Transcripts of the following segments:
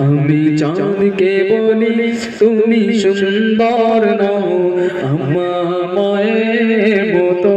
আমি চাঁদকে বলি তুমি সুন্দর নও আমার মায়ের মতো।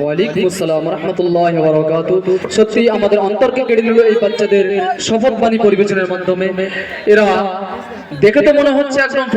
ওয়ালাইকুম আসসালাম ওয়া রাহমাতুল্লাহি ওয়া বারাকাতুহু। সত্যি আমাদের অন্তরকে কেড়ে নিল এই বাচ্চাদের শপথ বাণী পরিবেশনের মাধ্যমে। এরা দেখে তো মনে হচ্ছে একদম